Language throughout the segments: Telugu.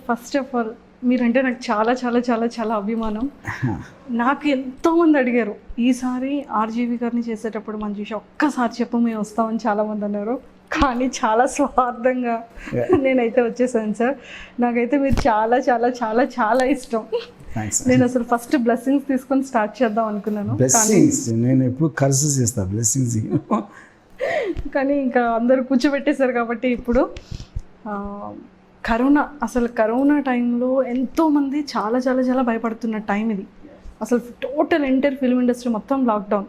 ఫస్ట్ ఆఫ్ ఆల్ మీరంటే నాకు చాలా చాలా చాలా చాలా అభిమానం. నాకు ఎంతోమంది అడిగారు ఈసారి ఆర్జీవి గారిని చేసేటప్పుడు మనం చూసి ఒక్కసారి చెప్పు మేము వస్తామని చాలామంది అన్నారు. కానీ చాలా స్వార్థంగా నేనైతే వచ్చేసాను సార్. నాకైతే మీరు చాలా చాలా చాలా చాలా ఇష్టం. నేను అసలు ఫస్ట్ బ్లెస్సింగ్స్ తీసుకొని స్టార్ట్ చేద్దాం అనుకున్నాను. నేను ఎప్పుడు కర్సెస్ చేస్తాను బ్లెస్సింగ్స్. కానీ ఇంకా అందరూ కూర్చోబెట్టేశారు కాబట్టి ఇప్పుడు కరోనా టైంలో ఎంతోమంది చాలా చాలా చాలా భయపడుతున్న టైం ఇది. అసలు టోటల్ ఎంటైర్ ఫిల్మ్ ఇండస్ట్రీ మొత్తం లాక్డౌన్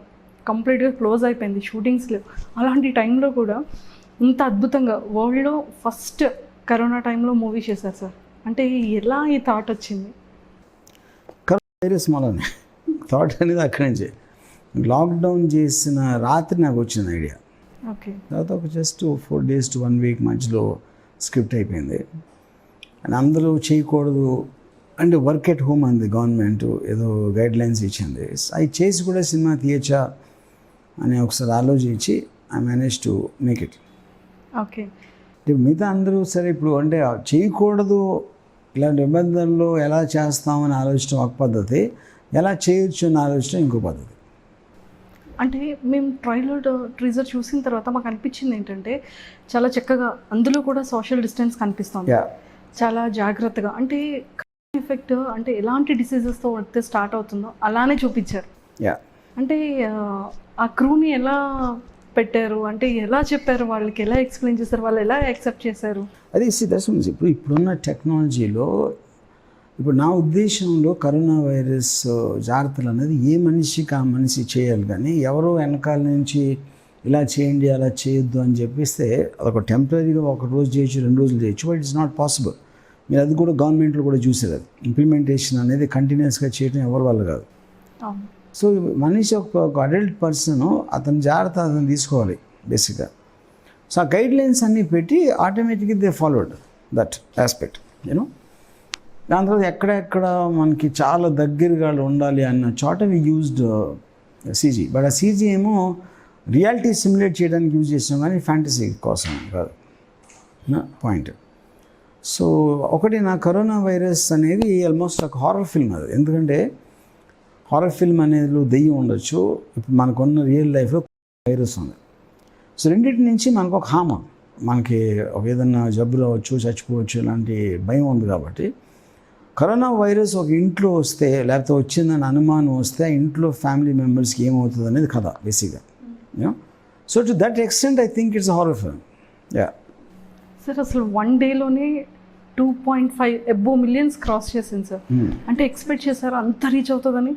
కంప్లీట్గా క్లోజ్ అయిపోయింది, షూటింగ్స్ లేవు. అలాంటి టైంలో కూడా ఇంత అద్భుతంగా వరల్డ్లో ఫస్ట్ కరోనా టైంలో మూవీ చేశారు సార్. అంటే ఎలా ఈ థాట్ వచ్చింది? కరోనా వైరస్ మూలనే థాట్ అనేది అక్కడి నుంచి. లాక్డౌన్ చేసిన రాత్రి నాకు వచ్చిన ఐడియా. ఓకే. తర్వాత ఒక జస్ట్ 4 days to 1 week మధ్యలో స్క్రిప్ట్ అయిపోయింది. అండ్ అందరూ చేయకూడదు అంటే వర్క్ ఎట్ హోమ్ అంది గవర్నమెంట్, ఏదో గైడ్లైన్స్ ఇచ్చింది. అవి చేసి కూడా సినిమా తీయచ్చా అని ఒకసారి ఆలోచించి I manage to make it. Okay. మిగతా అందరూ సరే ఇప్పుడు అంటే చేయకూడదు ఇలాంటి నిబంధనలు ఎలా చేస్తామని ఆలోచించడం ఒక పద్ధతి, ఎలా చేయొచ్చు అని ఆలోచించడం ఇంకో పద్ధతి. అంటే మేము ట్రైలర్ చూసిన తర్వాత మాకు అనిపించింది ఏంటంటే చాలా చక్కగా అందులో కూడా సోషల్ డిస్టెన్స్ కనిపిస్తుంది, చాలా జాగ్రత్తగా. అంటే ఎఫెక్ట్ అంటే ఎలాంటి డిసీజెస్తో వస్తే స్టార్ట్ అవుతుందో అలానే చూపించారు. అంటే ఆ క్రూని ఎలా పెట్టారు, అంటే ఎలా చెప్పారు, వాళ్ళకి ఎలా ఎక్స్ప్లెయిన్ చేశారు, వాళ్ళు ఎలా యాక్సెప్ట్ చేశారు? అది ఇప్పుడున్న టెక్నాలజీలో ఇప్పుడు నా ఉద్దేశంలో కరోనా వైరస్ జాగ్రత్తలు అనేది ఏ మనిషికి ఆ మనిషి చేయాలి, కానీ ఎవరో వెనకాల నుంచి ఇలా చేయండి అలా చేయొద్దు అని చెప్పిస్తే అదొక టెంపరీగా 1 రోజు చేయొచ్చు, 2 రోజులు చేయొచ్చు, బట్ ఇట్స్ నాట్ పాసిబుల్. మీరు అది కూడా గవర్నమెంట్లో కూడా చూసేది, అది ఇంప్లిమెంటేషన్ అనేది కంటిన్యూస్గా చేయడం ఎవరి వల్ల కాదు. సో మనిషి ఒక అడల్ట్ పర్సన్ అతని జాగ్రత్త అతను తీసుకోవాలి బేసిక్గా. సో ఆ గైడ్లైన్స్ అన్నీ పెట్టి ఆటోమేటిక్గా they followed that aspect you know. దాని తర్వాత ఎక్కడెక్కడ మనకి చాలా దగ్గరగా ఉండాలి అన్న చోట వి యూజ్డ్ సీజీ. బట్ ఆ సీజీ ఏమో రియాలిటీ సిమ్యులేట్ చేయడానికి యూజ్ చేసాం కానీ ఫ్యాంటసీ కోసం కాదు పాయింట్. సో ఒకటి నా కరోనా వైరస్ అనేది ఆల్మోస్ట్ ఒక హారర్ ఫిల్మ్ అది. ఎందుకంటే హారర్ ఫిల్మ్ అనేది దెయ్యం ఉండొచ్చు, ఇప్పుడు మనకున్న రియల్ లైఫ్లో వైరస్ ఉంది. సో రెండింటి నుంచి మనకు ఒక హామ, మనకి ఒక ఏదన్నా జబ్బు రావచ్చు, చచ్చిపోవచ్చు, ఇలాంటి భయం ఉంది. కాబట్టి కరోనా వైరస్ ఒక ఇంట్లో వస్తే లేకపోతే వచ్చిందని అనుమానం వస్తే ఆ ఇంట్లో ఫ్యామిలీ మెంబర్స్కి ఏమవుతుంది అనేది కథ బేసిక్గా. So to that extent I think it's horror film. Sir అసలు 1 dayలోనే 2.5 above millions క్రాస్ చేసింది సార్. అంటే ఎక్స్పెక్ట్ చేశారు అంత రీచ్ అవుతుందని?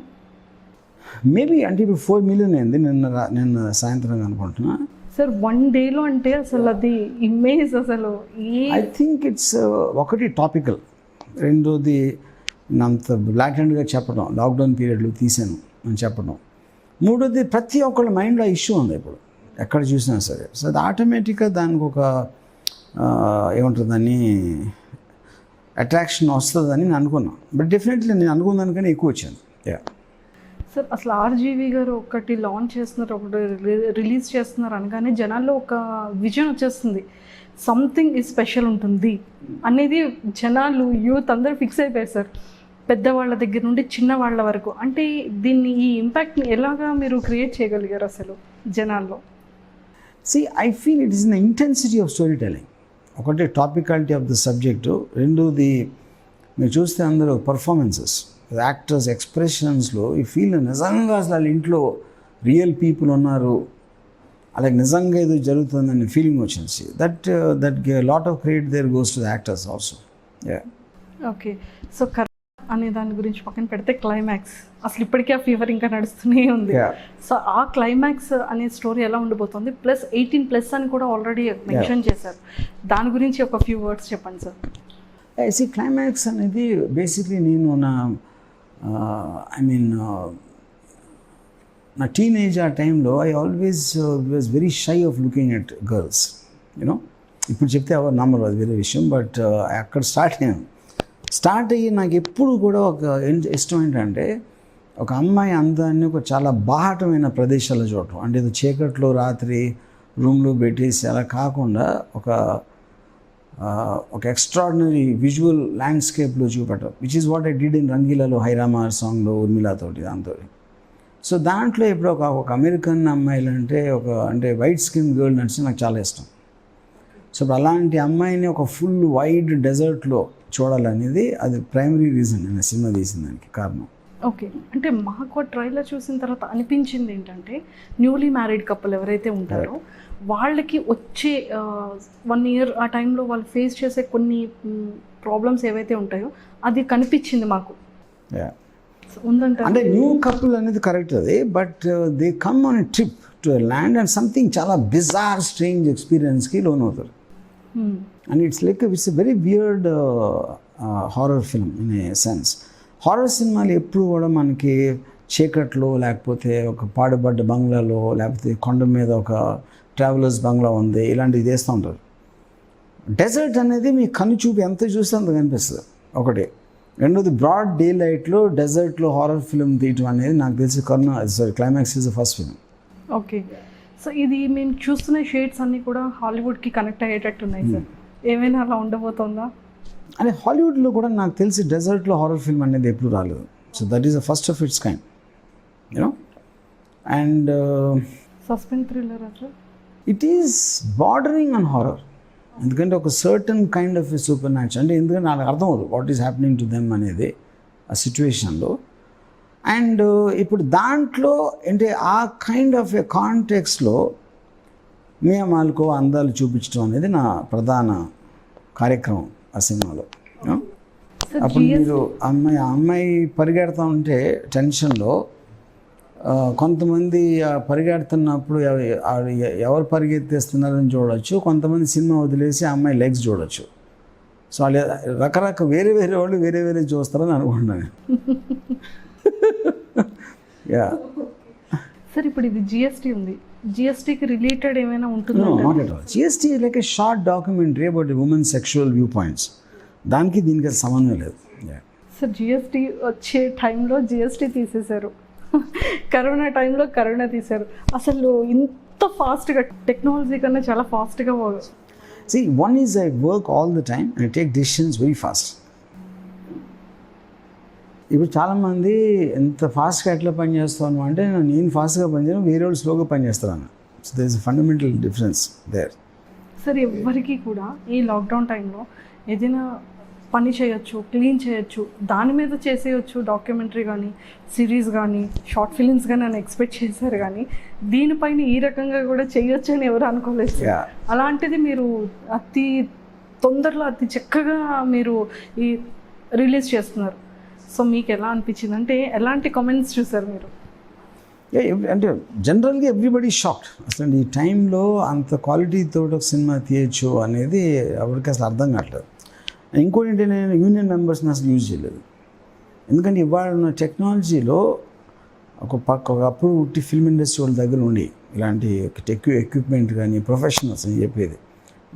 మేబీ అంటే ఇప్పుడు 4 million అయింది నిన్న సాయంత్రం అనుకుంటున్నా సార్. 1 dayలో అంటే అసలు అది ఇమేజ్ అసలు ఐ థింక్ ఇట్స్ ఒకటి టాపికల్, రెండోది అంత బ్లాక్ హ్యాండ్గా చెప్పడం, లాక్డౌన్ పీరియడ్లో తీసాను అని చెప్పడం, మూడోది ప్రతి ఒక్కళ్ళ మైండ్లో ఇష్యూ ఉంది ఇప్పుడు ఎక్కడ చూసినా సరే. సో అది ఆటోమేటిక్గా దానికి ఒక ఏముంటుందని అట్రాక్షన్ వస్తుందని నేను అనుకున్నాను. బట్ డెఫినెట్లీ నేను అనుకున్న దానికన్నా ఎక్కువ వచ్చింది. సార్ అసలు ఆర్జీవి గారు ఒకటి లాంచ్ చేస్తున్నారు, ఒకటి రిలీజ్ చేస్తున్నారు అనగానే జనాల్లో ఒక విజన్ వచ్చేస్తుంది, సంథింగ్ ఈ స్పెషల్ ఉంటుంది అనేది. జనాలు యూత్ అందరూ ఫిక్స్ అయిపోయారు సార్, పెద్దవాళ్ళ దగ్గర నుండి చిన్నవాళ్ళ వరకు. అంటే ఈ ఇంపాక్ట్ని ఎలాగా మీరు క్రియేట్ చేయగలిగారు అసలు జనాల్లో? I feel it is the intensity of story telling. ఒకటి టాపికాలిటీ ఆఫ్ ద సబ్జెక్టు, రెండోది మీరు చూస్తే అందరూ పర్ఫార్మెన్సెస్, యాక్టర్స్ ఎక్స్ప్రెషన్స్లో ఈ ఫీల్ నిజంగా అసలు వాళ్ళ ఇంట్లో రియల్ పీపుల్ ఉన్నారు, అలాగే నిజంగా ఏదో జరుగుతుందని ఫీలింగ్ వచ్చింది. That lot of credit there goes to the actors also. Okay. So అనే దాని గురించి పక్కన పెడితే క్లైమాక్స్ అసలు ఇప్పటికీ ఆ ఫీవర్ ఇంకా నడుస్తూనే ఉంది. సో ఆ క్లైమాక్స్ అనే స్టోరీ ఎలా ఉండబోతుంది, ప్లస్ 18+ అని కూడా ఆల్రెడీ మెన్షన్ చేశారు, దాని గురించి ఒక ఫ్యూ వర్డ్స్ చెప్పండి సార్. క్లైమాక్స్ అనేది బేసిక్లీ నేను నా టీనేజ్ ఆ టైంలో I always was very shy of looking at girls you know. ఇప్పుడు చెప్తే ఎవరు నమ్మరు, అది వేరే విషయం. బట్ అక్కడ స్టార్ట్ అయ్యి నాకు ఎప్పుడు కూడా ఒక ఇష్టం ఏంటంటే ఒక అమ్మాయి అందాన్ని ఒక చాలా బాహటమైన ప్రదేశాల్లో చూడటం. అంటే ఏదో చీకట్లో రాత్రి రూమ్లో పెట్టేసి అలా కాకుండా ఒక ఒక ఎక్స్ట్రాడినరీ విజువల్ ల్యాండ్స్కేప్లో చూపెట్టడం, which is what I did in రంగీలాలో హైరామా సాంగ్లో ఉర్మిళతోటి దాంతో. సో దాంట్లో ఇప్పుడు ఒక అమెరికన్ అమ్మాయిలు అంటే వైట్ స్కిన్ గర్ల్ అంటే నాకు చాలా ఇష్టం. సో ఇప్పుడు అలాంటి అమ్మాయిని ఒక ఫుల్ వైడ్ డెజర్ట్లో చూడాలనేది అది ప్రైమరీ రీజన్ నేను సినిమా తీసిన దానికి కారణం. ఓకే, అంటే మాకు ట్రైలర్ చూసిన తర్వాత అనిపించింది ఏంటంటే న్యూలీ మ్యారీడ్ కపుల్ ఎవరైతే ఉంటారో వాళ్ళకి వచ్చే 1 year ఆ టైంలో వాళ్ళు ఫేస్ చేసే కొన్ని ప్రాబ్లమ్స్ ఏవైతే ఉంటాయో అది కనిపించింది మాకు. ఉందంటే అంటే న్యూ కపుల్ అనేది కరెక్ట్ అది, but they come on a trip to a land and something చాలా బిజార్ స్ట్రేంజ్ ఎక్స్పీరియన్స్కి లోన్ అవుతారు. And it's a very weird horror film in a sense. Horror సినిమాలు ఎప్పుడు కూడా మనకి చీకట్లో, లేకపోతే ఒక పాడుబడ్డ బంగ్లాలో, లేకపోతే కొండ మీద ఒక ట్రావెలర్స్ బంగ్లా ఉంది, ఇలాంటివి చేస్తూ ఉంటారు. డెజర్ట్ అనేది మీ కన్ను చూపు ఎంత చూస్తే అంత కనిపిస్తుంది ఒకటి. రెండోది బ్రాడ్ డే లైట్లో డెజర్ట్లో హారర్ ఫిల్మ్ తీయటం అనేది నాకు తెలిసి climax is the first film. Okay, so ఇది మేము చూస్తున్న షేడ్స్ అన్నీ కూడా హాలీవుడ్కి కనెక్ట్ అయ్యేటట్టు ఉన్నాయి సార్. ఏమైనా అలా ఉండబోతుందా? అంటే హాలీవుడ్లో కూడా నాకు తెలిసి డెజర్ట్లో హారర్ ఫిల్మ్ అనేది ఎప్పుడు రాలేదు. So that is the first of its kind, you know. And suspense thriller అట్లా it is bordering on horror. ఎందుకంటే ఒక certain kind of a supernatural, అంటే ఎందుకంటే నాకు అర్థం అవుతుంది what is happening to them అనేది ఆ సిచ్యువేషన్లో. అండ్ ఇప్పుడు దాంట్లో అంటే ఆ కైండ్ ఆఫ్ ఎ కాంటెక్స్లో నియమాలకు అందాలు చూపించడం అనేది నా ప్రధాన కార్యక్రమం ఆ సినిమాలో. అప్పుడు మీరు అమ్మాయి పరిగెడతా ఉంటే టెన్షన్లో కొంతమంది పరిగెడుతున్నప్పుడు ఎవరు పరిగెత్తేస్తున్నారని చూడవచ్చు, కొంతమంది సినిమా వదిలేసి అమ్మాయి లెగ్స్ చూడవచ్చు. సో వాళ్ళు రకరకాల వేరే వాళ్ళు వేరే చూస్తారని అనుకుంటున్నాను. యా సార్, ఇప్పుడు ఇది జిఎస్టీ ఉంది, జిఎస్టీకి రిలేటెడ్ ఏమైనా ఉంటుందా? Not at all. GST like A short documentary about women sexual view points. దానికి దీనికి సంబంధం లేదు. సార్, జిఎస్టీ వచ్చే టైంలో జిఎస్టీ తీసేశారు, కరోనా టైంలో కరోనా తీశారు. అసలు ఇంత ఫాస్ట్గా టెక్నాలజీ కన్నా చాలా ఫాస్ట్గా. See, one is I work all the time and I take decisions very fast. ఇప్పుడు చాలామంది ఎంత ఫాస్ట్గా ఎట్లా పనిచేస్తాను అంటే నేను ఫాస్ట్గా పనిచేయను, వేరే వాళ్ళు స్లోగా పనిచేస్తాను. So there is a fundamental difference there. Sir, ఎవరికి కూడా ఈ లాక్డౌన్ టైంలో ఏదైనా పని చేయొచ్చు, క్లీన్ చేయొచ్చు, దాని మీద చేసేయచ్చు, డాక్యుమెంటరీ కానీ సిరీస్ కానీ షార్ట్ ఫిలిమ్స్ కానీ అని ఎక్స్పెక్ట్ చేశారు, కానీ దీనిపైన ఈ రకంగా కూడా చేయొచ్చు అని ఎవరు అనుకోలేదు. అలాంటిది మీరు అతి తొందరలో అతి చక్కగా మీరు ఈ రిలీజ్ చేస్తున్నారు. సో మీకు ఎలా అనిపించింది, అంటే ఎలాంటి కామెంట్స్ చూసారు మీరు? అంటే జనరల్గా ఎవ్రీబడి షాక్డ్. అసలు ఈ టైంలో అంత క్వాలిటీతో ఒక సినిమా తీయచ్చు అనేది ఎవరికి అసలు అర్థం కావట్లేదు. ఇంకోటి ఏంటంటే నేను యూనియన్ మెంబర్స్ని అసలు యూజ్ చేయలేదు. ఎందుకంటే ఇవాళ ఉన్న టెక్నాలజీలో ఒకప్పుడు ఉట్టి ఫిల్మ్ ఇండస్ట్రీ వాళ్ళ దగ్గర ఉండి ఇలాంటి ఎక్విప్మెంట్ కానీ ప్రొఫెషనల్స్ అని చెప్పేది,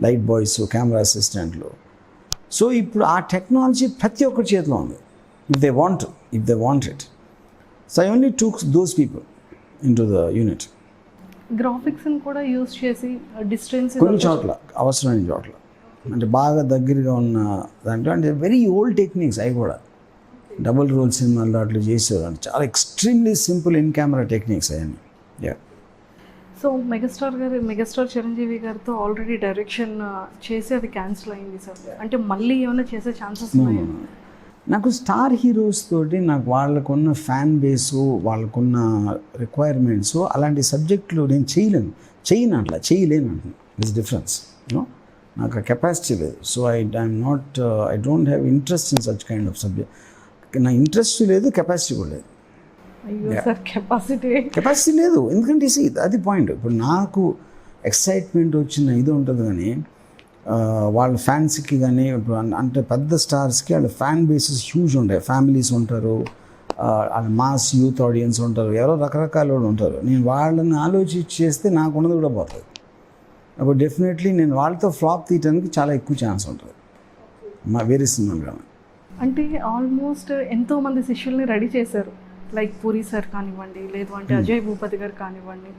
లైట్ బాయ్స్, కెమెరా అసిస్టెంట్లు. సో ఇప్పుడు ఆ టెక్నాలజీ ప్రతి ఒక్కరి చేతిలో ఉంది. if they want it. So I only took those people into the unit. గ్రాఫిక్స్ని కూడా యూజ్ చేసి డిస్టెన్స్ కొన్ని చోట్ల అవసరమైన చోట్ల అంటే బాగా దగ్గరగా ఉన్న దాంట్లో అంటే వెరీ ఓల్డ్ టెక్నిక్స్ అవి కూడా డబుల్ రోల్ సినిమాల్లో అట్లా చేసేవారు. అంటే చాలా extremely simple in camera techniques అవన్నీ. సో మెగాస్టార్ చిరంజీవి గారితో ఆల్రెడీ డైరెక్షన్ చేసి అది క్యాన్సిల్ అయింది సార్. అంటే మళ్ళీ ఏమైనా చేసే ఛాన్సెస్ ఉన్నాయా? నాకు స్టార్ హీరోస్ తోటి నాకు వాళ్ళకున్న ఫ్యాన్ బేసు, వాళ్ళకున్న రిక్వైర్మెంట్స్, అలాంటి సబ్జెక్టులు నేను చేయలేను అంటున్నాను. It's difference. నాకు ఆ కెపాసిటీ లేదు. So I don't have interest in such kind of subject. నా ఇంట్రెస్ట్ లేదు, కెపాసిటీ కూడా లేదు. కెపాసిటీ లేదు. ఎందుకంటే అది పాయింట్. ఇప్పుడు నాకు ఎక్సైట్మెంట్ వచ్చిన ఇది ఉంటుంది, కానీ వాళ్ళ ఫ్యాన్స్కి కానీ ఇప్పుడు అంటే పెద్ద స్టార్స్కి వాళ్ళ ఫ్యాన్ బేసెస్ హ్యూజ్ ఉంటాయి. ఫ్యామిలీస్ ఉంటారు, వాళ్ళ మాస్ యూత్ ఆడియన్స్ ఉంటారు, ఎవరో రకరకాల వాళ్ళు ఉంటారు. నేను వాళ్ళని ఆలోచించి చేస్తే నాకు ఉన్నది కూడా పోతుంది. అప్పుడు డెఫినెట్లీ నేను వాళ్ళతో ఫ్లాప్ తీయడానికి చాలా ఎక్కువ ఛాన్స్ ఉంటుంది వేరే సినిమాలు కానీ. అంటే ఆల్మోస్ట్ ఎంతోమంది శిష్యుల్ని రెడీ చేశారు, లైక్ పూరి సార్ కానివ్వండి, లేదు అంటే అజయ్ భూపతి గారు కానివ్వండి.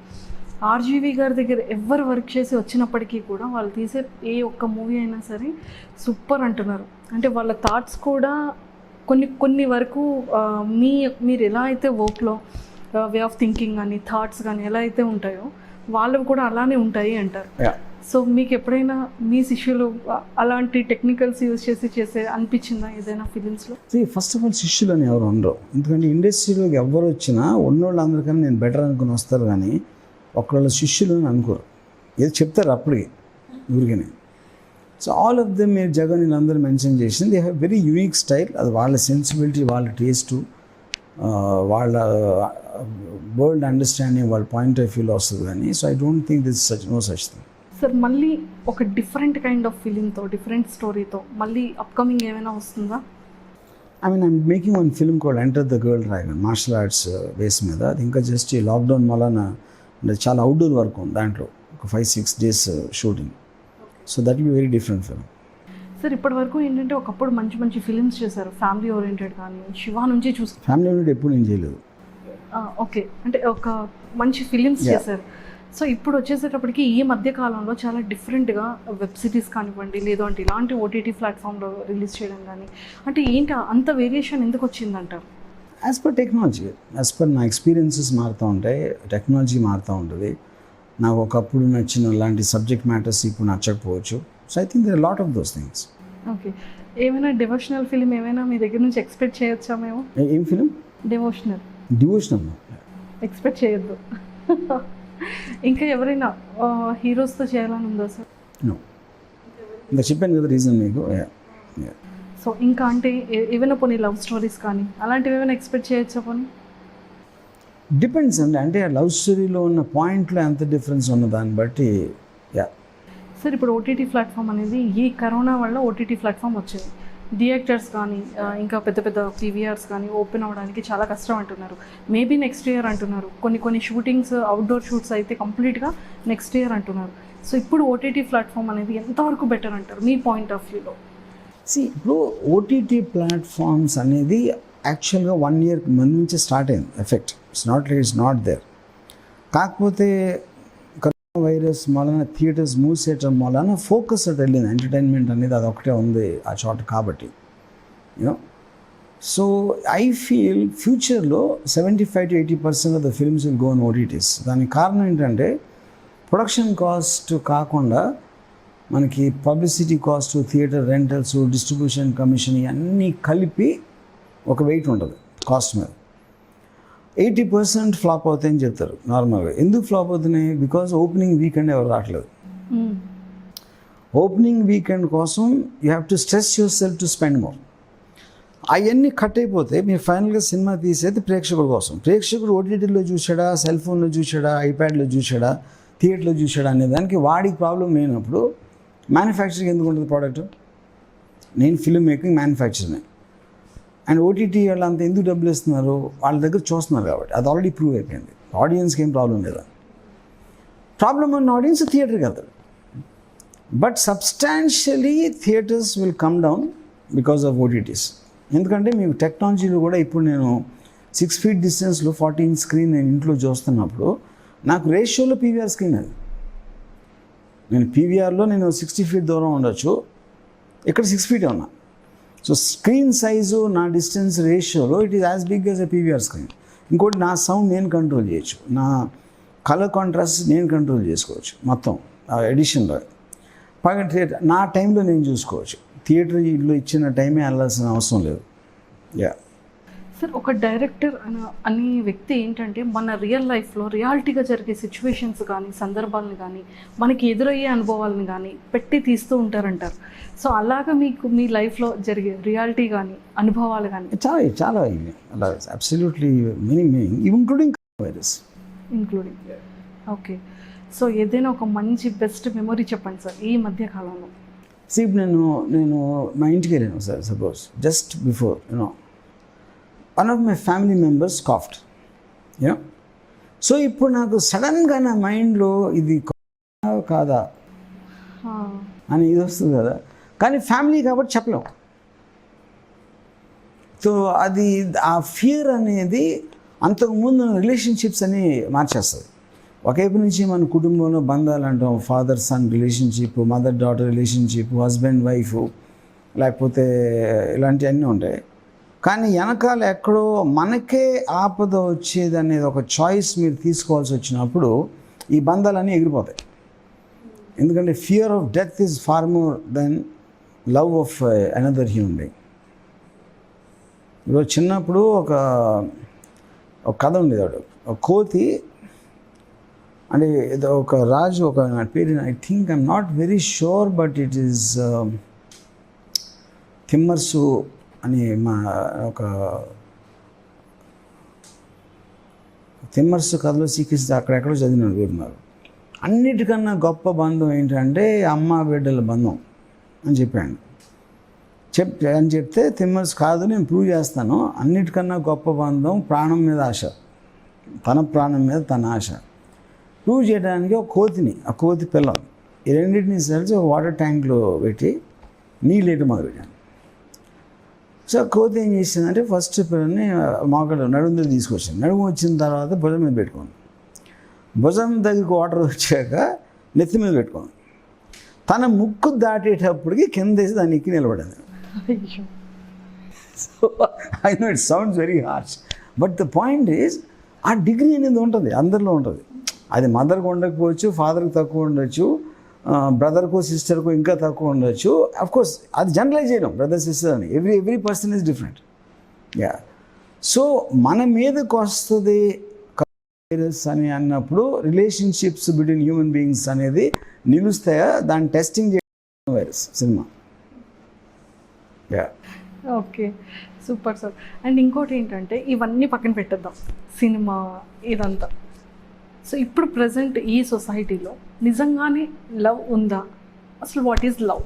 ఆర్జీవి గారి దగ్గర ఎవరు వర్క్ చేసి వచ్చినప్పటికీ కూడా వాళ్ళు తీసే ఏ ఒక్క మూవీ అయినా సరే సూపర్ అంటున్నారు. అంటే వాళ్ళ థాట్స్ కూడా కొన్ని వరకు మీరు ఎలా అయితే వర్క్లో వే ఆఫ్ థింకింగ్ కానీ థాట్స్ కానీ ఎలా అయితే ఉంటాయో వాళ్ళవి కూడా అలానే ఉంటాయి అంటారు. సో మీకు ఎప్పుడైనా మీ శిష్యులు అలాంటి టెక్నికల్స్ యూజ్ చేసే అనిపించిందా ఏదైనా ఫిలిమ్స్లో? ఫస్ట్ ఆఫ్ ఆల్ శిష్యులు అని ఎవరు ఉండరు, ఎందుకంటే ఇండస్ట్రీలోకి ఎవరు వచ్చినా ఉన్నోళ్ళందరికన్నా నేను బెటర్ అనుకుని వస్తారు, కానీ ఒకళ్ళ శిష్యులు అని అనుకోరు, ఏదో చెప్తారు అప్పటికి ఊరికనే. సో ఆల్ ఆఫ్ దెమ్ మీరు జగన్ వీళ్ళందరూ మెన్షన్ చేసింది they have very unique style. అది వాళ్ళ సెన్సిబిలిటీ, వాళ్ళ టేస్టు, వాళ్ళ వరల్డ్ అండర్స్టాండింగ్, వాళ్ళ పాయింట్ ఆఫ్ వ్యూలో వస్తుంది కానీ. So I don't think this no such thing. Sir మళ్ళీ ఒక డిఫరెంట్ కైండ్ ఆఫ్ ఫిలింతో, డిఫరెంట్ స్టోరీతో మళ్ళీ అప్కమింగ్ ఏమైనా వస్తుందా? I mean I'm making one film called enter the girl dragon, martial arts base మీద. అది ఇంకా జస్ట్ ఈ లాక్డౌన్ వలన చాలా అవుట్డోర్ వర్క్ ఉంది దాంట్లో, ఒక 5-6 days shooting. So that will be very different film. Sir ఇప్పటి వరకు ఏంటంటే ఒకప్పుడు మంచి ఫిలిమ్స్ చేశారు, ఫ్యామిలీ ఓరియంటెడ్ కానీ శివ నుంచి చూసి. ఫ్యామిలీ ఓరియంటెడ్ ఎప్పుడు నేను చేయలేదు. ఓకే, అంటే ఒక మంచి ఫిలిమ్స్ చేశారు. సో ఇప్పుడు వచ్చేసేటప్పటికి ఈ మధ్య కాలంలో చాలా డిఫరెంట్గా వెబ్ సిరీస్ కానివ్వండి, లేదు అంటే ఇలాంటి ఓటీటీ ప్లాట్ఫామ్లో రిలీజ్ చేయడం కానీ, అంటే ఏంటి అంత వేరియేషన్ ఎందుకు వచ్చిందంటారు? As per technology, as per నా ఎక్స్పీరియన్సెస్ మారుతూ ఉంటాయి, టెక్నాలజీ మారుతూ ఉంటుంది. నాకు ఒకప్పుడు నచ్చిన లాంటి సబ్జెక్ట్ మ్యాటర్స్ ఇప్పుడు నచ్చకపోవచ్చు. So I think there are lot of those things. Okay, ఏమైనా డివోషనల్ ఫిలిం ఏమైనా మీ దగ్గర నుంచి ఎక్స్పెక్ట్ చేయొచ్చా మేము? ఏం ఫిలిం? డివోషనల్ ఎక్స్పెక్ట్ చేయొద్దు. ఇంకా ఎవరైనా హీరోస్తో చేయాలని ఉందా సార్? ఇంకా చెప్పాను కదా రీజన్ మీకు. సో ఇంకా అంటే ఏమైనా పోనీ లవ్ స్టోరీస్ కానీ అలాంటివి ఏమైనా ఎక్స్పెక్ట్ చేయొచ్చా పోనీ? డిపెండ్స్ అండి, అంటే లవ్ స్టోరీలో ఉన్న పాయింట్లో ఎంత డిఫరెన్స్ ఉన్న దాన్ని బట్టి. సార్ ఇప్పుడు ఓటీటీ ప్లాట్ఫామ్ అనేది ఈ కరోనా వల్ల ఓటీటీ ప్లాట్ఫామ్ వచ్చింది. థియేటర్స్ కానీ ఇంకా పెద్ద పీవీఆర్స్ కానీ ఓపెన్ అవ్వడానికి చాలా కష్టం అంటున్నారు. మేబీ నెక్స్ట్ ఇయర్ అంటున్నారు. కొన్ని షూటింగ్స్ అవుట్డోర్ షూట్స్ అయితే కంప్లీట్గా నెక్స్ట్ ఇయర్ అంటున్నారు. సో ఇప్పుడు ఓటీటీ ప్లాట్ఫామ్ అనేది ఎంతవరకు బెటర్ అంటారు మీ పాయింట్ ఆఫ్ వ్యూలో? ఇప్పుడు ఓటీటీ ప్లాట్ఫామ్స్ అనేది యాక్చువల్గా 1 year ముందు నుంచి స్టార్ట్ అయింది ఎఫెక్ట్. It's not there. కాకపోతే కరోనా వైరస్ వలన థియేటర్స్ మూసేయటం వలన ఫోకస్ అటు వెళ్ళింది. ఎంటర్టైన్మెంట్ అనేది అది ఒకటే ఉంది ఆ చోట కాబట్టి. యూనో, సో ఐ ఫీల్ ఫ్యూచర్లో 75 to 80% of the films will go on OTTs. దానికి కారణం ఏంటంటే ప్రొడక్షన్ కాస్ట్ కాకుండా మనకి publicity cost, theatre rentals, distribution commission ఇవన్నీ కలిపి ఒక వెయిట్ ఉంటుంది కాస్ట్ మీద. 80% ఫ్లాప్ అవుతాయని చెప్తారు నార్మల్గా. ఎందుకు ఫ్లాప్ అవుతున్నాయి? బికాజ్ ఓపెనింగ్ వీకెండ్ ఎవరు రావట్లేదు. ఓపెనింగ్ వీకెండ్ కోసం you have to stress your self to spend more. అవన్నీ కట్ అయిపోతే మీరు ఫైనల్గా సినిమా తీసేది ప్రేక్షకుల కోసం. ప్రేక్షకుడు ఓటీటీలో చూసాడా, సెల్ ఫోన్లో చూసాడా, ఐప్యాడ్లో చూసాడా, థియేటర్లో చూసాడా అనే దానికి వాడికి ప్రాబ్లం లేనప్పుడు మ్యానుఫ్యాక్చరింగ్ ఎందుకు ఉంటుంది ప్రోడక్ట్? నేను film making manufacturing. And OTT వాళ్ళు అంత ఎందుకు డబ్బులు ఇస్తున్నారు? వాళ్ళ దగ్గర చూస్తున్నారు కాబట్టి. అది ఆల్రెడీ ప్రూవ్ అయిపోయింది. ఆడియన్స్కి ఏం ప్రాబ్లం లేదా? ప్రాబ్లం ఉన్న ఆడియన్స్ థియేటర్కి వెళ్తారు. But substantially theatres will come down because of OTTs. ఎందుకంటే మీకు టెక్నాలజీలో కూడా ఇప్పుడు నేను 6 feet డిస్టెన్స్లో 14 స్క్రీన్ నేను ఇంట్లో చూస్తున్నప్పుడు నాకు రేషియోలో పీవీఆర్ స్క్రీన్ అది. నేను పీవీఆర్లో నేను 60 feet దూరం ఉండొచ్చు, ఇక్కడ 6 feet ఉన్నా. సో స్క్రీన్ సైజు నా డిస్టెన్స్ రేషియోలో it is as big as a PVR screen. ఇంకోటి నా సౌండ్ నేను కంట్రోల్ చేయొచ్చు, నా కలర్ కాంట్రాస్ట్ నేను కంట్రోల్ చేసుకోవచ్చు, మొత్తం ఎడిషన్లో. పైగా థియేటర్ నా టైంలో నేను చూసుకోవచ్చు. థియేటర్లో ఇచ్చిన టైమే వెళ్ళాల్సిన అవసరం లేదు. సార్ ఒక డైరెక్టర్ అనే వ్యక్తి ఏంటంటే మన రియల్ లైఫ్లో రియాలిటీగా జరిగే సిచ్యువేషన్స్ కానీ సందర్భాలను కానీ మనకి ఎదురయ్యే అనుభవాలను కానీ పెట్టి తీస్తూ ఉంటారంటారు. సో అలాగా మీకు మీ లైఫ్లో జరిగే రియాలిటీ కానీ అనుభవాలు కానీ చాలా అలా absolutely meaning including virus including. Okay, so ఏదైనా ఒక మంచి బెస్ట్ మెమొరీ చెప్పండి సార్ ఈ మధ్య కాలంలో. ఇప్పుడు నేను మా ఇంటికి వెళ్ళాను sir. Suppose just before one of my family members coughed, so ఇప్పుడు నాకు సడన్గా నా మైండ్లో ఇది కాదా అని ఇది వస్తుంది కదా, కానీ ఫ్యామిలీ కాబట్టి చెప్పలేం. సో అది ఆ ఫియర్ అనేది అంతకుముందు రిలేషన్షిప్స్ అని మార్చేస్తుంది. ఒకవైపు నుంచి మన కుటుంబంలో బంధాలు అంటాం, father son relationship, mother daughter relationship, husband wife, లేకపోతే ఇలాంటివన్నీ ఉంటాయి. కానీ వెనకాల ఎక్కడో మనకే ఆపద వచ్చేది అనేది ఒక చాయిస్ మీరు తీసుకోవాల్సి వచ్చినప్పుడు ఈ బంధాలన్నీ ఎగిరిపోతాయి. ఎందుకంటే fear of death is far more than love of another human being. ఈరోజు చిన్నప్పుడు ఒక కథ ఉండేది. ఒక కోతి అంటే ఒక రాజు, ఒక నా పేరు I think I'm not very sure but it is Timmarusu అని మా ఒక తిమ్మర్సు కథలో శ్రీకృష్ణ అక్కడెక్కడో చదివినాడు వీరున్నారు. అన్నిటికన్నా గొప్ప బంధం ఏంటంటే అమ్మ బిడ్డల బంధం అని చెప్పాడు. చెప్తే తిమ్మర్సు కాదు, నేను ప్రూవ్ చేస్తాను, అన్నిటికన్నా గొప్ప బంధం ప్రాణం మీద ఆశ, తన ప్రాణం మీద తన ఆశ. ప్రూవ్ చేయడానికి ఒక కోతిని, ఆ కోతి పిల్లలు ఈ రెండింటిని కలిసి ఒక వాటర్ ట్యాంక్లో పెట్టి నీళ్ళు వేయటం మొదలుపెట్టాను. సో కోతి ఏం చేసిందంటే ఫస్ట్ పిల్లల్ని మోకాడు నడుము దగ్గర తీసుకొచ్చాను. నడుము వచ్చిన తర్వాత భుజం మీద పెట్టుకోండి. భుజం దగ్గరికి వాటర్ వచ్చాక నెత్తి మీద పెట్టుకోండి. తన ముక్కు దాటేటప్పటికి కింద వేసి దాన్ని ఎక్కి నిలబడింది. So I know it sounds very harsh, but the point is ఆ డిగ్రీ అనేది ఉంటుంది, అందరిలో ఉంటుంది. అది మదర్కి ఉండకపోవచ్చు, ఫాదర్కి తక్కువ ఉండొచ్చు, బ్రదర్కో సిస్టర్కో ఇంకా తక్కువ ఉండొచ్చు. అఫ్కోర్స్ అది జనరలైజ్ చేయడం బ్రదర్ సిస్టర్ అని, every person is different. Yeah, so మన మీదకి వస్తుంది వైరస్ అని అన్నప్పుడు రిలేషన్షిప్స్ బిట్వీన్ హ్యూమన్ బీయింగ్స్ అనేది నిలుస్తాయా, దాన్ని టెస్టింగ్ చేయడం virus cinema. Yeah, okay, super sir. And ఇంకోటి ఏంటంటే ఇవన్నీ పక్కన పెట్టేద్దాం, సినిమా ఇదంతా. సో ఇప్పుడు ప్రజెంట్ ఈ సొసైటీలో నిజంగానే లవ్ ఉందా? అసలు వాట్ ఈజ్ లవ్?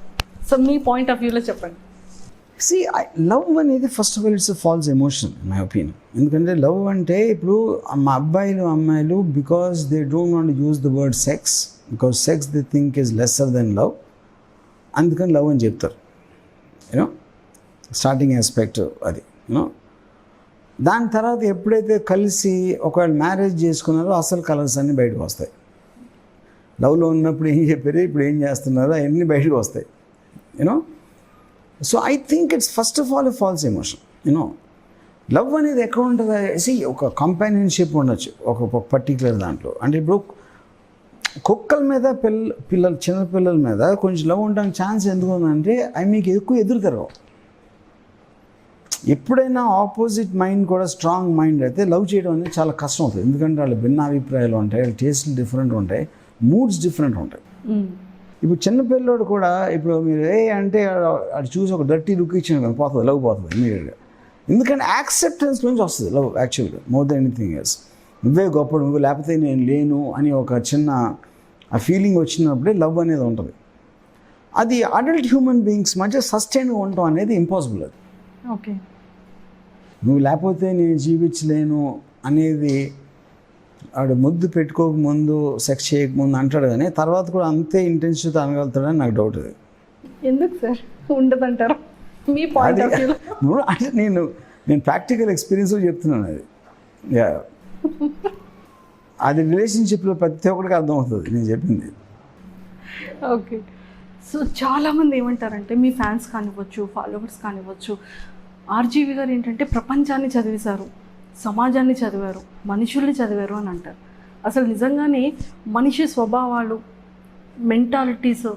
సో మీ పాయింట్ ఆఫ్ వ్యూలో చెప్పండి. లవ్ అనేది first of all it's false emotion in my opinion. ఎందుకంటే లవ్ అంటే ఇప్పుడు మా అబ్బాయిలు అమ్మాయిలు because they don't want use the word sex, because sex they think is lesser than love, అందుకని లవ్ అని చెప్తారు. యూనో స్టార్టింగ్ ఆస్పెక్ట్ అది. యూనో దాని తర్వాత ఎప్పుడైతే కలిసి ఒకవేళ మ్యారేజ్ చేసుకున్నారో అసలు కలర్స్ అన్నీ బయటకు వస్తాయి. లవ్లో ఉన్నప్పుడు ఏం చెప్పారు, ఇప్పుడు ఏం చేస్తున్నారో అవన్నీ బయటకు వస్తాయి. You know, so I think it's first of all a false emotion. You know, love అనేది ఎక్కడ ఉంటుంది? ఒక కంపానియన్షిప్ ఉండొచ్చు ఒక పర్టికులర్ దాంట్లో. అంటే ఇప్పుడు కుక్కల మీద పిల్లలు చిన్నపిల్లల మీద కొంచెం లవ్ ఉండడానికి ఛాన్స్ ఎందుకు ఉందంటే అవి మీకు ఎక్కువ ఎదురుతారు. ఎప్పుడైనా ఆపోజిట్ మైండ్ కూడా స్ట్రాంగ్ మైండ్ అయితే లవ్ చేయడం అనేది చాలా కష్టం అవుతుంది. ఎందుకంటే వాళ్ళు భిన్న అభిప్రాయాలు ఉంటాయి, వాళ్ళ టేస్ట్లు డిఫరెంట్ ఉంటాయి, మూడ్స్ డిఫరెంట్ ఉంటాయి. ఇప్పుడు చిన్నపిల్లోడు కూడా ఇప్పుడు మీరు అంటే అది చూసి ఒక డర్టీ లుక్ ఇచ్చిన పోతుంది, లవ్ పోతుంది ఇమీడియట్గా. ఎందుకంటే యాక్సెప్టెన్స్ నుంచి వస్తుంది లవ్ యాక్చువల్గా, మోర్ దెన్ ఎనీథింగ్ ఎల్స్. నువ్వే గొప్ప, నువ్వు లేకపోతే నేను లేను అని ఒక చిన్న ఆ ఫీలింగ్ వచ్చినప్పుడే లవ్ అనేది ఉంటుంది. అది అడల్ట్ హ్యూమన్ బీయింగ్స్ మధ్య సస్టైన్గా ఉండటం అనేది ఇంపాసిబుల్. అది ఓకే, నువ్వు లేకపోతే నేను జీవించలేను అనేది ఆడు ముద్దు పెట్టుకోకముందు, సెక్స్ చేయకముందు అంటాడు, కానీ తర్వాత కూడా అంతే ఇంటెన్సిటీతో అనగలుగుతాడని నాకు డౌట్. అది ఎందుకు సార్ ఉండదంటారు మీ పాయింట్ ఆఫ్ వ్యూ? అంటే నేను ప్రాక్టికల్ ఎక్స్పీరియన్స్ చెప్తున్నాను. అది అది రిలేషన్షిప్లో ప్రతి ఒక్కరికి అర్థమవుతుంది నేను చెప్పింది. ఓకే, సో చాలామంది ఏమంటారంటే మీ ఫ్యాన్స్ కానివ్వచ్చు, ఫాలోవర్స్ కానివ్వచ్చు, ఆర్జీవి గారు ఏంటంటే ప్రపంచాన్ని చదివేశారు, సమాజాన్ని చదివారు, మనుషుల్ని చదివారు అని అంటారు. అసలు నిజంగానే మనిషి స్వభావాలు, మెంటాలిటీస్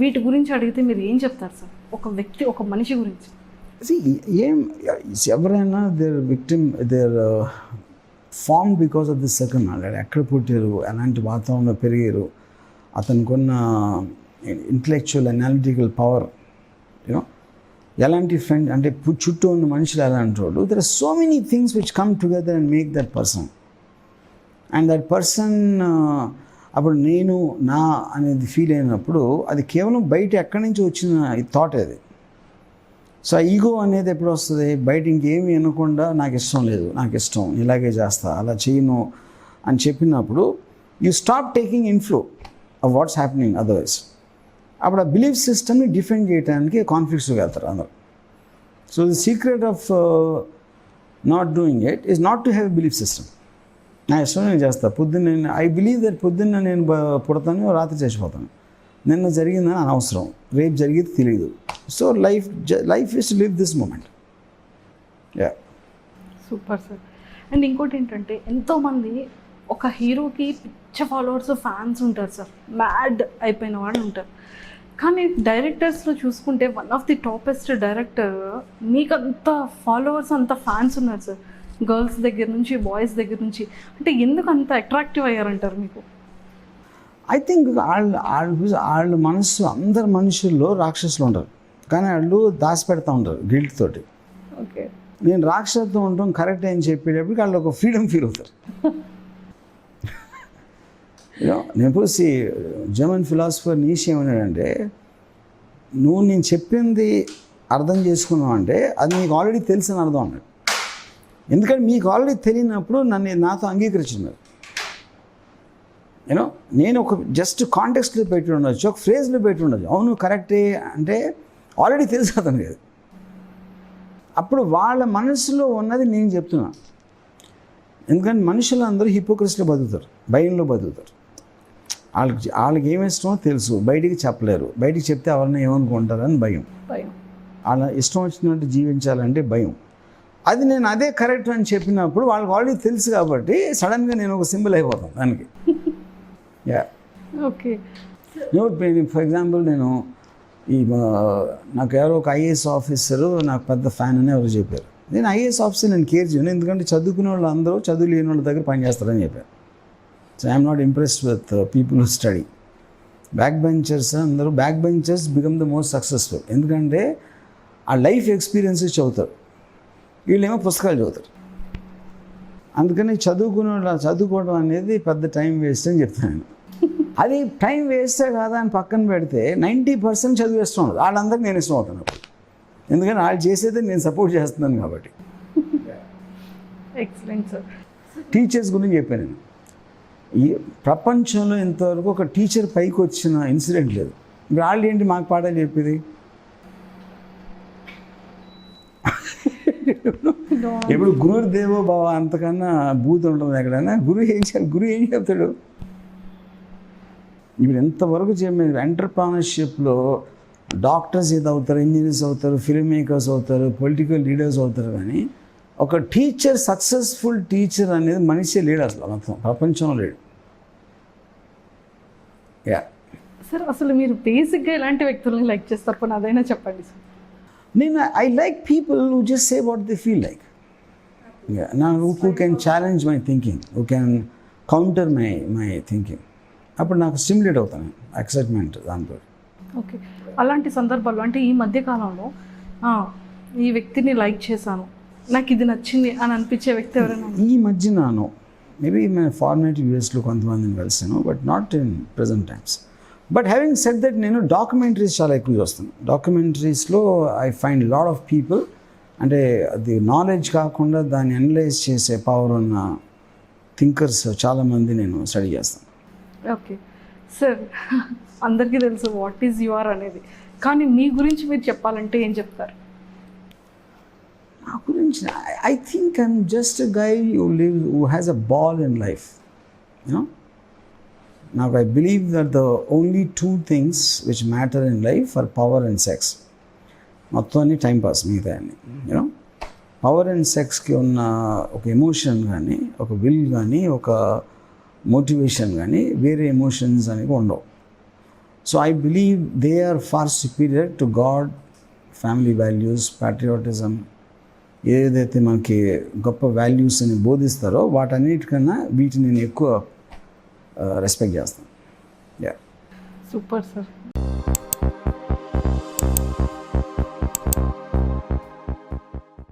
వీటి గురించి అడిగితే మీరు ఏం చెప్తారు సార్? ఒక వ్యక్తి, ఒక మనిషి గురించి. ఎవరైనా their victim, their form because of the second. ఎక్కడ పుట్టారు, ఎలాంటి వాతావరణంలో పెరిగారు, అతనికి ఉన్న ఇంటలెక్చువల్ అనాలిటికల్ పవర్, యూనో, ఎలాంటి ఫ్రెండ్ అంటే చుట్టూ ఉన్న మనుషులు ఎలాంటి వాళ్ళు. There are so many things which come together and make that person. And that person అప్పుడు నేను నా అనేది ఫీల్ అయినప్పుడు అది కేవలం బయట ఎక్కడి నుంచి వచ్చిన ఈ థాట్ అది. సో ఆ ఈగో అనేది ఎప్పుడు వస్తుంది? బయట ఇంకేమీ అనకుండా నాకు ఇష్టం లేదు, నాకు ఇష్టం, ఇలాగే చేస్తా, అలా చేయను అని చెప్పినప్పుడు you stop taking inflow of what's happening otherwise. అప్పుడు ఆ బిలీఫ్ సిస్టమ్ని డిఫెండ్ చేయడానికి కాన్ఫ్లిక్ట్స్కి వెళ్తారు అందరు. So the secret of not doing it is not to have belief system. నా ఇష్టం నేను చేస్తాను. పొద్దున్న నేను ఐ బిలీవ్ దట్ పొద్దున్న నేను పుడతాను, రాత్రి చచ్చిపోతాను. నిన్న జరిగిందని అనవసరం, రేపు జరిగేది తెలియదు. So life is to live this moment. Yeah, super sir. And ఇంకోటి ఏంటంటే ఎంతోమంది ఒక హీరోకి పిచ్చ ఫాలోవర్స్ ఫ్యాన్స్ ఉంటారు సార్, మ్యాడ్ అయిపోయిన వాళ్ళు ఉంటారు. కానీ డైరెక్టర్స్లో చూసుకుంటే one of the topest director, మీకు అంత ఫాలోవర్స్ అంత ఫ్యాన్స్ ఉన్నారు సార్, గర్ల్స్ దగ్గర నుంచి బాయ్స్ దగ్గర నుంచి. అంటే ఎందుకు అంత అట్రాక్టివ్ అయ్యారంటారు మీకు? ఐ థింక్ వాళ్ళ మనసు, అందరు మనుషుల్లో రాక్షసులు ఉంటారు, కానీ వాళ్ళు దాచిపెడతా ఉంటారు గిల్ట్ తోటి. ఓకే, నేను రాక్షసత్వం ఉండటం కరెక్ట్ అని చెప్పేటప్పటికి వాళ్ళు ఒక ఫ్రీడమ్ ఫీల్ అవుతారు. నేను ఇప్పుడు జర్మన్ ఫిలాసఫర్ నీషే ఏమన్నాడంటే, నువ్వు నేను చెప్పింది అర్థం చేసుకున్నావు అంటే అది నీకు ఆల్రెడీ తెలుసని అర్థం అన్నాడు. ఎందుకంటే మీకు ఆల్రెడీ తెలియనప్పుడు నాతో అంగీకరించినారు. నేను ఒక జస్ట్ కాంటెక్స్ట్లో పెట్టి ఉండొచ్చు, ఒక ఫ్రేజ్లో పెట్టి ఉండొచ్చు, అవును కరెక్టే అంటే ఆల్రెడీ తెలుసు అతనికి. అప్పుడు వాళ్ళ మనసులో ఉన్నది నేను చెప్తున్నా. ఎందుకంటే మనుషులందరూ హిపోక్రసీలో బతుకుతారు, భయంలో బతుకుతారు. వాళ్ళకి ఏమి ఇష్టమో తెలుసు, బయటికి చెప్పలేరు. బయటికి చెప్తే ఎవరిని ఏమనుకుంటారని భయం. వాళ్ళ ఇష్టం వచ్చినట్టు జీవించాలంటే భయం. అది నేను అదే కరెక్ట్ అని చెప్పినప్పుడు వాళ్ళకి ఆల్రెడీ తెలుసు కాబట్టి సడన్గా నేను ఒక సింబల్ అయిపోతాను దానికి. Yeah, okay. ఫర్ ఎగ్జాంపుల్ నేను నాకు ఎవరో ఒక ఐఏఎస్ ఆఫీసరు నాకు పెద్ద ఫ్యాన్ అని ఎవరు చెప్పారు. నేను ఐఏఎస్ ఆఫీసర్ నేను కేర్ చేయను, ఎందుకంటే చదువుకునే వాళ్ళు అందరూ చదువు లేని వాళ్ళ దగ్గర పనిచేస్తారని చెప్పారు. So I'm not impressed with people who study. Back benchers become the most successful, ఎందుకంటే ఆ లైఫ్ ఎక్స్పీరియన్సెస్ చదువుతారు, వీళ్ళేమో పుస్తకాలు చదువుతారు. అందుకని చదువుకోవడం అనేది పెద్ద టైం వేస్ట్ అని చెప్తాను. అది టైం వేస్టే కాదా అని పక్కన పెడితే 90% చదువు ఇష్టం ఉండదు, వాళ్ళందరికీ నేను ఇష్టం అవుతాను. ఎందుకంటే వాళ్ళు చేసేది నేను సపోర్ట్ చేస్తున్నాను కాబట్టి. Excellent sir. టీచర్స్ గురించి చెప్పాను నేను. ఈ ప్రపంచంలో ఇంతవరకు ఒక టీచర్ పైకి వచ్చిన ఇన్సిడెంట్ లేదు. ఇప్పుడు వాళ్ళు ఏంటి మాకు పాఠాలు చెప్పేది? ఇప్పుడు గురువు దేవో భవ అంతకన్నా బూత్ ఉంటుంది ఎక్కడైనా. గురువు ఏం చెప్తాడు? ఇప్పుడు ఎంతవరకు చెప్పేది ఎంటర్ప్రెన్యూర్షిప్లో డాక్టర్స్ ఏదో అవుతారు, ఇంజనీర్స్ అవుతారు, ఫిల్మ్ మేకర్స్ అవుతారు, పొలిటికల్ లీడర్స్ అవుతారు. కానీ ఒక టీచర్, సక్సెస్ఫుల్ టీచర్ అనేది మనిషి లేడు అసలు, మొత్తం ప్రపంచంలో లేడు. యా సార్, అసలు మీరు బేసిక్గా ఎలాంటి వ్యక్తులని లైక్ చేస్తారు? కొన్ని అదైనా చెప్పండి సార్. నేను I like people who just say what they feel like. నా who can challenge my thinking, who can counter my thinking. అప్పుడు నాకు స్టిమ్యులేట్ అవుతాను, ఎక్సైట్మెంట్ దాంతో. ఓకే, అలాంటి సందర్భాల్లో అంటే ఈ మధ్యకాలంలో ఈ వ్యక్తిని లైక్ చేశాను, నాకు ఇది నచ్చింది అని అనిపించే వ్యక్తి ఎవరైనా? ఈ మధ్య నాను మేబీ మన ఫార్మేటివ్ ఇయర్స్లో కొంతమందిని కలిసాను, but not in present times. But having said that, నేను డాక్యుమెంటరీస్ చాలా ఎక్కువ చూస్తాను. డాక్యుమెంటరీస్లో I find lot of people, అంటే అది నాలెడ్జ్ కాకుండా దాన్ని అనలైజ్ చేసే పవర్ ఉన్న థింకర్స్ చాలామంది నేను స్టడీ చేస్తాను. ఓకే సార్, అందరికీ తెలుసు వాట్ ఈజ్ యువర్ అనేది, కానీ మీ గురించి మీరు చెప్పాలంటే ఏం చెప్తారు? నా గురించి I think I'm just a guy who has a ball in life. Now I believe that the only two things which matter in life are power and sex. మొత్తం అన్ని టైం పాస్ మిగతా అన్ని. పవర్ అండ్ సెక్స్కి ఉన్న ఒక ఎమోషన్ కానీ, ఒక విల్ కానీ, ఒక మోటివేషన్ కానీ, వేరే ఎమోషన్స్ అనేవి ఉండవు. So I believe they are far superior to God, family values, patriotism, ఏదైతే మనకి గొప్ప వాల్యూస్ అని బోధిస్తారో వాటన్నిటికన్నా వీటిని నేను ఎక్కువ రెస్పెక్ట్ చేస్తాను. Yeah, super sir.